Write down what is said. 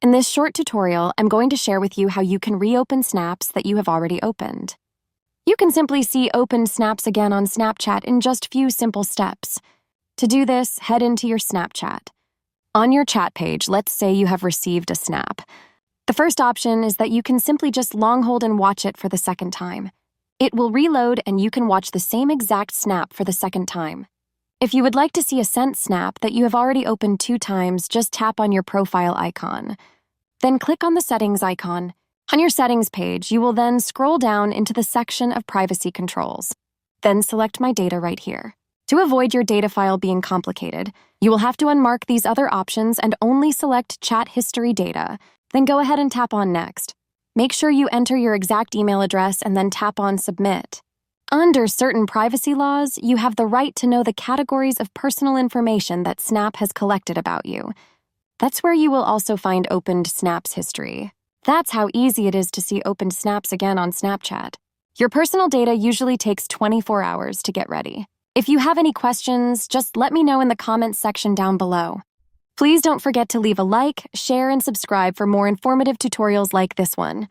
In this short tutorial, I'm going to share with you how you can reopen snaps that you have already opened. You can simply see opened snaps again on Snapchat in just few simple steps. To do this, head into your Snapchat. On your chat page, let's say you have received a snap. The first option is that you can simply just long hold and watch it for the second time. It will reload and you can watch the same exact snap for the second time. If you would like to see a sent snap that you have already opened 2 times, just tap on your profile icon. Then click on the settings icon. On your settings page, you will then scroll down into the section of privacy controls. Then select My Data right here. To avoid your data file being complicated, you will have to unmark these other options and only select Chat History Data. Then go ahead and tap on Next. Make sure you enter your exact email address and then tap on Submit. Under certain privacy laws, you have the right to know the categories of personal information that Snap has collected about you. That's where you will also find opened snaps history. That's how easy it is to see opened snaps again on Snapchat. Your personal data usually takes 24 hours to get ready. If you have any questions, just let me know in the comments section down below. Please don't forget to leave a like, share, and subscribe for more informative tutorials like this one.